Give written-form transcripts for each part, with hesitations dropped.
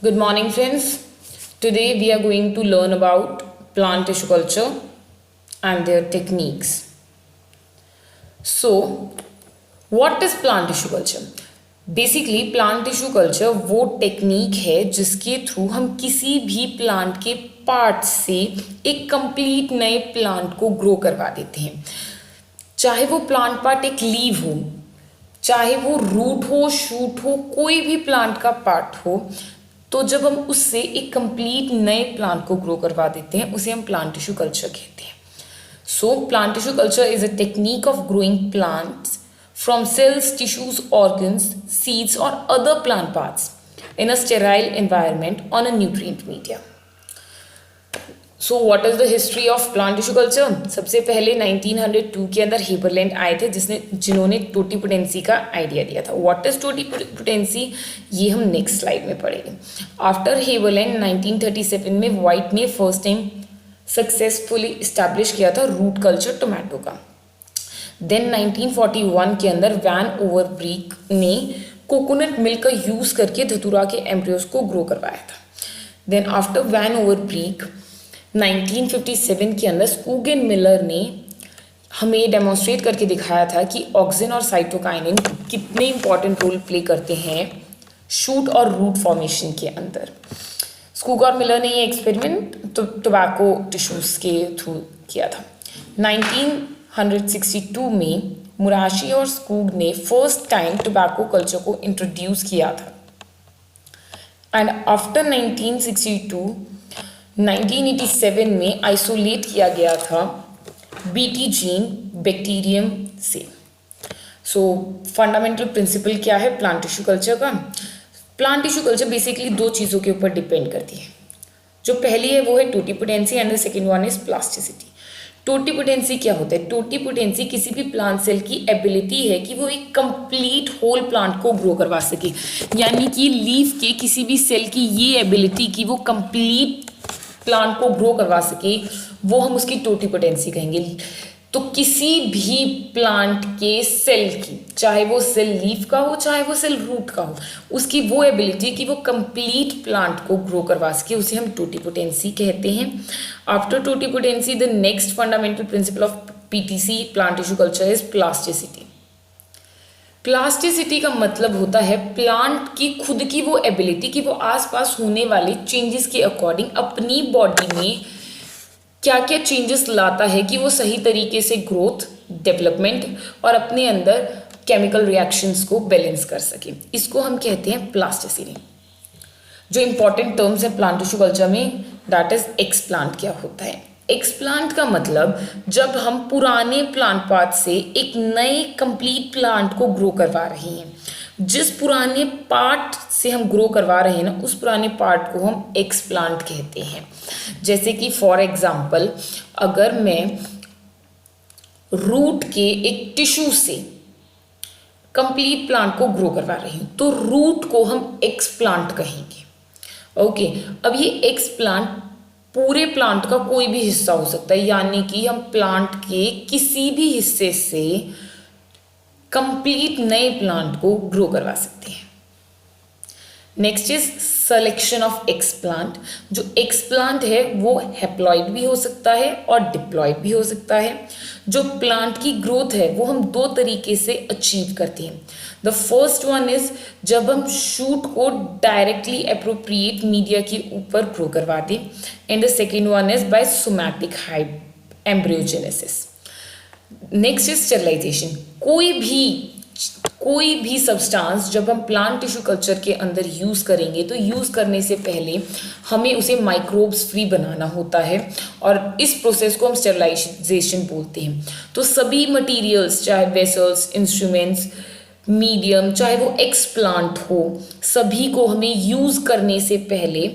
Good morning, friends. Today we are going to learn about plant tissue culture and their techniques. So, what is plant tissue culture? Basically plant tissue culture वो technique है जिसके through हम किसी भी plant के part से एक complete नए प्लांट को ग्रो करवा देते हैं। चाहे वो प्लांट पार्ट एक लीव हो, चाहे वो रूट हो, शूट हो, कोई भी प्लांट का पार्ट हो, तो जब हम उससे एक कंप्लीट नए प्लांट को ग्रो करवा देते हैं उसे हम प्लांट टिश्यू कल्चर कहते हैं। So plant tissue culture is a technique of growing plants from cells, tissues, organs, seeds or other plant parts in a sterile environment on a nutrient media. So what is the history of plant tissue culture? सबसे पहले 1902 के अंदर Haberlandt आए थे जिन्होंने totipotency का idea दिया था। What is totipotency? ये हम नेक्स्ट स्लाइड में पढ़ेंगे। आफ्टर हेबरलैंड 1937 में वाइट ने फर्स्ट टाइम सक्सेसफुली इस्टेब्लिश किया था रूट कल्चर टोमेटो का। देन 1941 के अंदर वैन ओवरब्रीक ने कोकोनट मिल्क का यूज़ करके धतूरा के एम्ब्रियोज को ग्रो करवाया था। देन आफ्टर वैन ओवरब्रीक 1957 के अंदर स्कूग एंड मिलर ने हमें डेमोन्स्ट्रेट करके दिखाया था कि ऑक्सिन और साइटोकाइनिन कितने इंपॉर्टेंट रोल प्ले करते हैं शूट और रूट फॉर्मेशन के अंदर। स्कूग और मिलर ने ये एक्सपेरिमेंट टोबैको टिश्यूज के थ्रू किया था। 1962 में मुराशी और स्कूग ने फर्स्ट टाइम टोबैको कल्चर को इंट्रोड्यूस किया था। एंड आफ्टर 1987 में आइसोलेट किया गया था बीटी जीन बैक्टीरियम से। सो फंडामेंटल प्रिंसिपल क्या है प्लांट टिश्यू कल्चर का? प्लांट टिश्यू कल्चर बेसिकली दो चीज़ों के ऊपर डिपेंड करती है। जो पहली है वो है totipotency and the second one is plasticity. Totipotency क्या होता है? टोटीपोटेंसी किसी भी प्लांट सेल की एबिलिटी है कि वो एक कंप्लीट होल प्लांट को ग्रो करवा सके, यानी कि लीफ के किसी भी सेल की ये एबिलिटी कि वो कंप्लीट प्लांट को ग्रो करवा सके, वो हम उसकी टोटीपोटेंसी कहेंगे। तो किसी भी प्लांट के सेल की, चाहे वो सेल लीफ का हो चाहे वो सेल रूट का हो, उसकी वो एबिलिटी कि वो कंप्लीट प्लांट को ग्रो करवा सके, उसे हम टोटीपोटेंसी कहते हैं। After totipotency the next fundamental principle of PTC plant tissue culture is plasticity. Plasticity का मतलब होता है प्लांट की खुद की वो एबिलिटी कि वो आसपास होने वाले चेंजेस के अकॉर्डिंग अपनी बॉडी में क्या क्या चेंजेस लाता है कि वो सही तरीके से ग्रोथ, डेवलपमेंट और अपने अंदर केमिकल रिएक्शंस को बैलेंस कर सके। इसको हम कहते हैं प्लास्टिसिटी। जो इंपॉर्टेंट टर्म्स है प्लांट टिश्यू कल्चर में, दैट इज एक्सप्लांट क्या होता है? एक्सप्लांट का मतलब जब हम पुराने प्लांट पार्ट से एक नए कंप्लीट प्लांट को ग्रो करवा रहे हैं। जिस पुराने पार्ट से हम ग्रो करवा रहे हैं ना, उस पुराने पार्ट को हम एक्सप्लांट कहते हैं। जैसे कि फॉर एग्जांपल अगर मैं रूट के एक टिश्यू से कंप्लीट प्लांट को ग्रो करवा रही हूँ तो रूट को हम एक्सप्लांट कहेंगे। ओके, अब ये एक्सप्लांट पूरे प्लांट का कोई भी हिस्सा हो सकता है, यानी कि हम प्लांट के किसी भी हिस्से से कंप्लीट नए प्लांट को ग्रो करवा सकते हैं। Next is selection of explant. जो एक्सप्लांट है वो हैप्लॉइड भी हो सकता है और डिप्लॉइड भी हो सकता है। जो प्लांट की ग्रोथ है वो हम दो तरीके से अचीव करते हैं। द फर्स्ट वन इज जब हम शूट को डायरेक्टली अप्रोप्रिएट मीडिया के ऊपर ग्रो करवा दें, and the second one is by somatic embryogenesis. Next is sterilisation. कोई भी सब्सटेंस जब हम प्लांट टिश्यू कल्चर के अंदर यूज़ करेंगे तो यूज़ करने से पहले हमें उसे माइक्रोब्स फ्री बनाना होता है और इस प्रोसेस को हम स्टेरिलाइजेशन बोलते हैं। तो सभी मटेरियल्स, चाहे वेसल्स, इंस्ट्रूमेंट्स, मीडियम, चाहे वो एक्सप्लांट हो, सभी को हमें यूज़ करने से पहले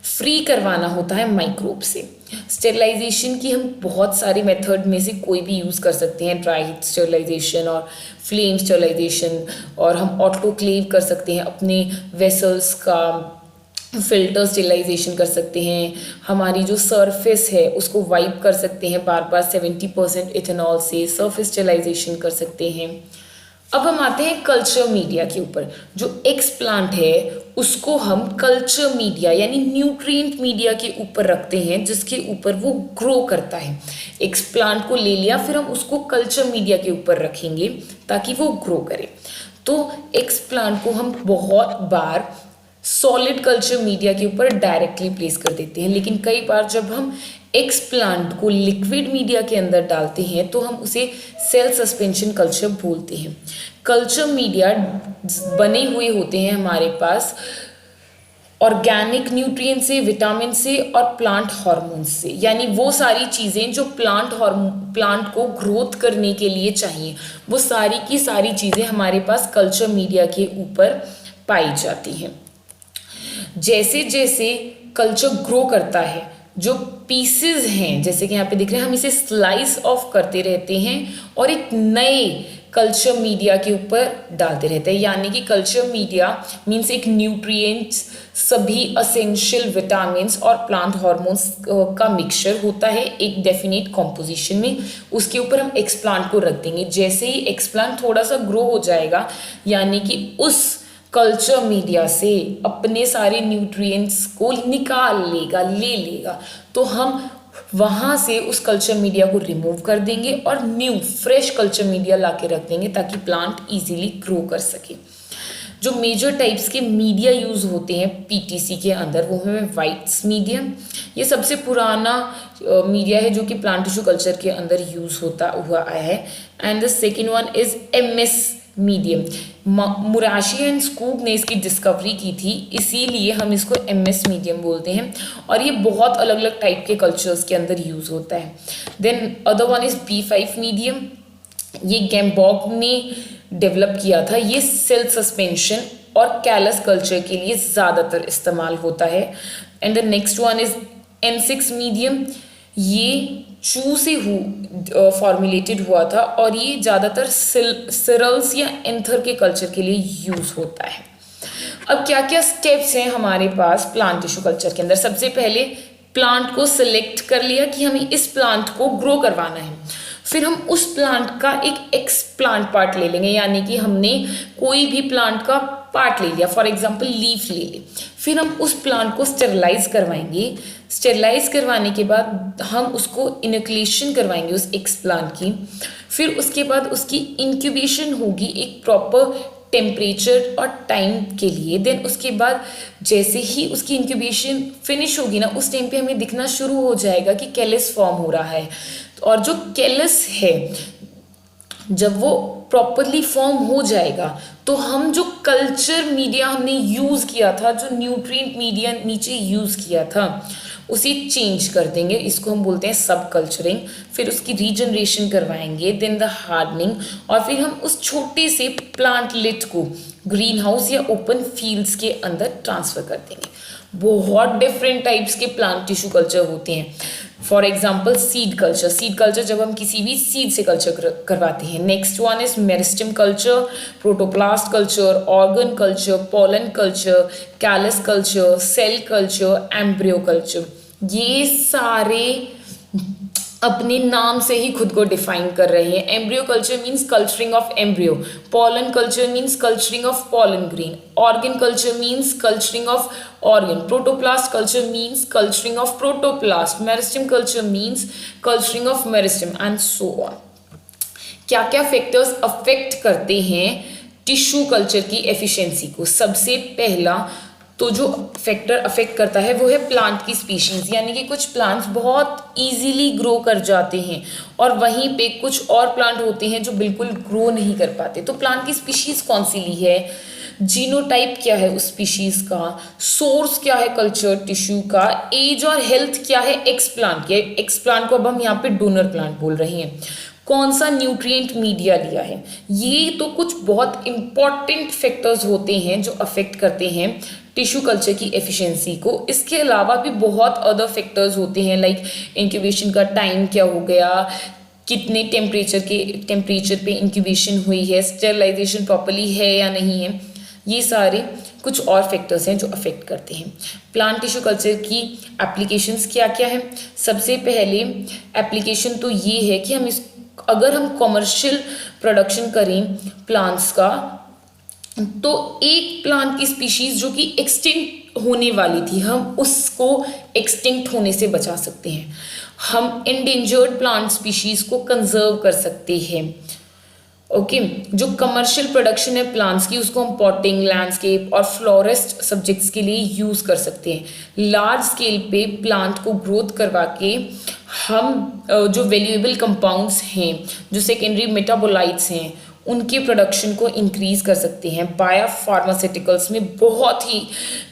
फ्री करवाना होता है माइक्रोब से। स्टेरिलाइजेशन की हम बहुत सारे मेथड में से कोई भी यूज़ कर सकते हैं, ड्राई हीट स्टेरिलाइजेशन और फ्लेम स्टेरिलाइजेशन, और हम ऑटोक्लेव कर सकते हैं, अपने वेसल्स का फिल्टर स्टेरिलाइजेशन कर सकते हैं, हमारी जो सरफेस है उसको वाइप कर सकते हैं बार बार 70% इथेनॉल से, सरफेस स्टेरिलाइजेशन कर सकते हैं। अब हम आते हैं कल्चर मीडिया के ऊपर। जो एक्स प्लांट है उसको हम कल्चर मीडिया यानी न्यूट्रिएंट मीडिया के ऊपर रखते हैं, जिसके ऊपर वो ग्रो करता है। एक्स प्लांट को ले लिया, फिर हम उसको कल्चर मीडिया के ऊपर रखेंगे ताकि वो ग्रो करे। तो एक्स प्लांट को हम बहुत बार सॉलिड कल्चर मीडिया के ऊपर डायरेक्टली प्लेस कर देते हैं, लेकिन कई बार जब हम एक्स प्लांट को लिक्विड मीडिया के अंदर डालते हैं तो हम उसे सेल सस्पेंशन कल्चर बोलते हैं। कल्चर मीडिया बने हुए होते हैं हमारे पास ऑर्गेनिक न्यूट्रिएंट से, विटामिन से और प्लांट हार्मोन्स से, यानी वो सारी चीज़ें जो प्लांट को ग्रोथ करने के लिए चाहिए, वो सारी की सारी चीज़ें हमारे पास कल्चर मीडिया के ऊपर पाई जाती हैं। जैसे जैसे कल्चर ग्रो करता है, जो पीसेस हैं जैसे कि यहाँ पे दिख रहे हैं, हम इसे स्लाइस ऑफ करते रहते हैं और एक नए कल्चर मीडिया के ऊपर डालते रहते हैं। यानी कि कल्चर मीडिया मीन्स एक न्यूट्रिएंट्स, सभी असेंशियल विटामिन्स और प्लांट हार्मोन्स का मिक्सचर होता है एक डेफिनेट कॉम्पोजिशन में। उसके ऊपर हम एक्सप्लांट को रख देंगे। जैसे ही एक्सप्लांट थोड़ा सा ग्रो हो जाएगा, यानी कि उस कल्चर मीडिया से अपने सारे न्यूट्रिएंट्स को निकाल लेगा, ले लेगा, तो हम वहाँ से उस कल्चर मीडिया को रिमूव कर देंगे और न्यू फ्रेश कल्चर मीडिया ला के रख देंगे ताकि प्लांट इजीली ग्रो कर सके। जो मेजर टाइप्स के मीडिया यूज़ होते हैं पीटीसी के अंदर, वो है वाइट्स मीडियम। ये सबसे पुराना मीडिया है जो कि प्लांट टिश्यू कल्चर के अंदर यूज़ होता हुआ आया है। And the second one is MS medium. Murashige and Skoog ने इसकी डिस्कवरी की थी, इसीलिए हम इसको एमएस मीडियम बोलते हैं, और ये बहुत अलग अलग टाइप के कल्चर्स के अंदर यूज़ होता है। Then other one is B5 medium. ये गैम्बॉग ने डेवलप किया था। ये सेल सस्पेंशन और कैलस कल्चर के लिए ज़्यादातर इस्तेमाल होता है। And the next one is N6 medium. ये चू से फॉर्मुलेटेड हुआ था और ये ज़्यादातर सिरल्स या एंथर के कल्चर के लिए यूज़ होता है। अब क्या क्या स्टेप्स हैं हमारे पास प्लांट टिश्यू कल्चर के अंदर। सबसे पहले प्लांट को सिलेक्ट कर लिया कि हमें इस प्लांट को ग्रो करवाना है। फिर हम उस प्लांट का एक एक्स प्लांट पार्ट ले लेंगे, यानी कि हमने कोई भी प्लांट का पार्ट ले लिया, फॉर एग्जांपल लीफ ले ली। फिर हम उस प्लांट को स्टेरलाइज करवाएंगे। स्टेरलाइज करवाने के बाद हम उसको इनोकुलेशन करवाएंगे उस एक्स प्लांट की। फिर उसके बाद उसकी इंक्यूबेशन होगी एक प्रॉपर टेम्परेचर और टाइम के लिए। देन उसके बाद जैसे ही उसकी इंक्यूबेशन फिनिश होगी ना, उस टाइम पे हमें दिखना शुरू हो जाएगा कि कैलस फॉर्म हो रहा है। और जो कैलस है, जब वो प्रॉपरली फॉर्म हो जाएगा तो हम जो कल्चर मीडिया हमने यूज़ किया था, जो न्यूट्रिएंट मीडिया नीचे यूज़ किया था, उसे चेंज कर देंगे। इसको हम बोलते हैं सब कल्चरिंग। फिर उसकी रीजनरेशन करवाएंगे, देन द हार्डनिंग, और फिर हम उस छोटे से प्लांटलेट को ग्रीन हाउस या ओपन फील्ड्स के अंदर ट्रांसफ़र कर देंगे। बहुत डिफरेंट टाइप्स के प्लांट टिश्यू कल्चर होते हैं। For example seed culture. Seed culture जब हम किसी भी सीड से कल्चर करवाते हैं। Next one is meristem culture, protoplast culture, organ culture, pollen culture, callus culture, cell culture, embryo culture. ये सारे अपने नाम से ही खुद को डिफाइन कर रहे हैं। Embryo culture means culturing of embryo, pollen culture means culturing of pollen grain, organ culture means culturing of organ, protoplasm culture means culturing of protoplasm, meristem culture means culturing of meristem and so on। क्या क्या factors affect करते हैं tissue culture की efficiency को। सबसे पहला तो जो फैक्टर अफेक्ट करता है वो है प्लांट की स्पीशीज़, यानी कि कुछ प्लांट्स बहुत इजीली ग्रो कर जाते हैं और वहीं पे कुछ और प्लांट होते हैं जो बिल्कुल ग्रो नहीं कर पाते। तो प्लांट की स्पीशीज़ कौन सी ली है, जीनोटाइप क्या है उस स्पीशीज़ का, सोर्स क्या है कल्चर टिश्यू का, एज और हेल्थ क्या है एक्स प्लांट के। एक्स प्लांट को अब हम यहाँ पे डोनर प्लांट बोल रहे हैं। कौन सा न्यूट्रिएंट मीडिया लिया है। ये तो कुछ बहुत इंपॉर्टेंट फैक्टर्स होते हैं जो अफेक्ट करते हैं टिश्यू कल्चर की एफिशिएंसी को। इसके अलावा भी बहुत अदर फैक्टर्स होते हैं, लाइक इंक्यूबेशन का टाइम क्या हो गया, कितने टेम्परेचर पे इंक्यूबेशन हुई है, स्टेरलाइजेशन प्रॉपर्ली है या नहीं है। ये सारे कुछ और फैक्टर्स हैं जो अफेक्ट करते हैं। प्लांट टिश्यू कल्चर की एप्लीकेशंस क्या क्या है। सबसे पहले एप्लीकेशन तो ये है कि हम इस अगर हम कमर्शियल प्रोडक्शन करें प्लांट्स का, तो एक प्लांट की स्पीशीज जो कि एक्सटिंक्ट होने वाली थी, हम उसको एक्सटिंक्ट होने से बचा सकते हैं। हम इंडेंजर्ड प्लांट स्पीशीज को कंजर्व कर सकते हैं। ओके जो कमर्शियल प्रोडक्शन है प्लांट्स की, उसको हम पॉटिंग, लैंडस्केप और फ्लोरिस्ट सब्जेक्ट्स के लिए यूज़ कर सकते हैं। लार्ज स्केल पे प्लांट को ग्रोथ करवा के हम जो वैल्यूएबल कंपाउंड्स हैं, जो सेकेंडरी मेटाबोलाइट्स हैं, उनके प्रोडक्शन को इंक्रीज कर सकते हैं। बायो फार्मास्यूटिकल्स में बहुत ही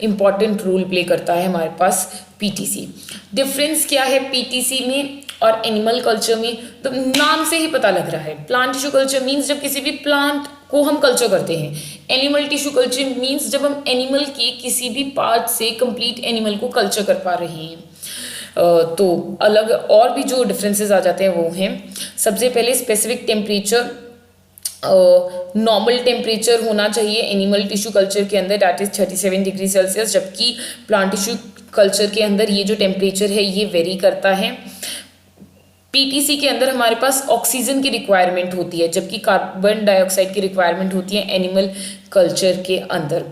इंपॉर्टेंट रोल प्ले करता है हमारे पास पीटीसी। डिफरेंस क्या है पीटीसी में और एनिमल कल्चर में? तो नाम से ही पता लग रहा है, प्लांट टिश्यू कल्चर मीन्स जब किसी भी प्लांट को हम कल्चर करते हैं। एनिमल टिश्यू कल्चर मीन्स जब हम एनिमल के किसी भी पार्ट से कंप्लीट एनिमल को कल्चर कर पा रहे हैं। तो अलग और भी जो डिफरेंसेस आ जाते हैं वो हैं, सबसे पहले स्पेसिफिक टेम्परेचर, नॉर्मल टेम्परेचर होना चाहिए एनिमल टिश्यू कल्चर के अंदर, दैट इज 37 डिग्री सेल्सियस, जबकि प्लांट टिश्यू कल्चर के अंदर ये जो टेम्परेचर है ये वेरी करता है। पीटीसी के अंदर हमारे पास ऑक्सीजन की रिक्वायरमेंट होती है, जबकि कार्बन डाइऑक्साइड की रिक्वायरमेंट होती है एनिमल कल्चर के अंदर।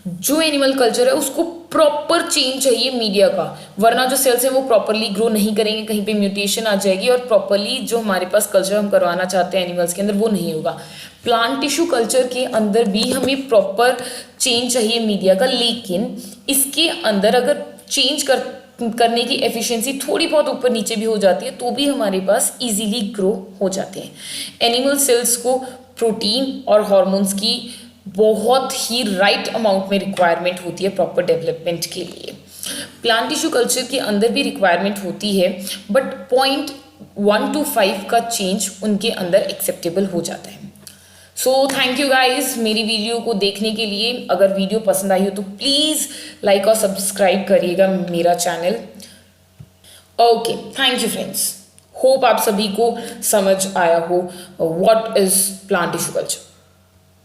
जो एनिमल कल्चर है उसको प्रॉपर चेंज चाहिए मीडिया का, वरना जो सेल्स हैं वो प्रॉपरली ग्रो नहीं करेंगे, कहीं पे म्यूटेशन आ जाएगी और प्रॉपरली जो हमारे पास कल्चर हम करवाना चाहते हैं एनिमल्स के अंदर वो नहीं होगा। प्लांट टिश्यू कल्चर के अंदर भी हमें प्रॉपर चेंज चाहिए मीडिया का, लेकिन इसके अंदर अगर चेंज करने की एफिशिएंसी थोड़ी बहुत ऊपर नीचे भी हो जाती है तो भी हमारे पास इजीली ग्रो हो जाते हैं। एनिमल सेल्स को प्रोटीन और हॉर्मोन्स की बहुत ही राइट अमाउंट में रिक्वायरमेंट होती है प्रॉपर डेवलपमेंट के लिए। प्लांट टिश्यू कल्चर के अंदर भी रिक्वायरमेंट होती है, बट 0.1 to 5 का चेंज उनके अंदर एक्सेप्टेबल हो जाता है। सो थैंक यू गाइज मेरी वीडियो को देखने के लिए। अगर वीडियो पसंद आई हो तो प्लीज़ लाइक और सब्सक्राइब करिएगा मेरा channel. Okay thank you friends, hope आप सभी को समझ आया हो what is plant tissue culture.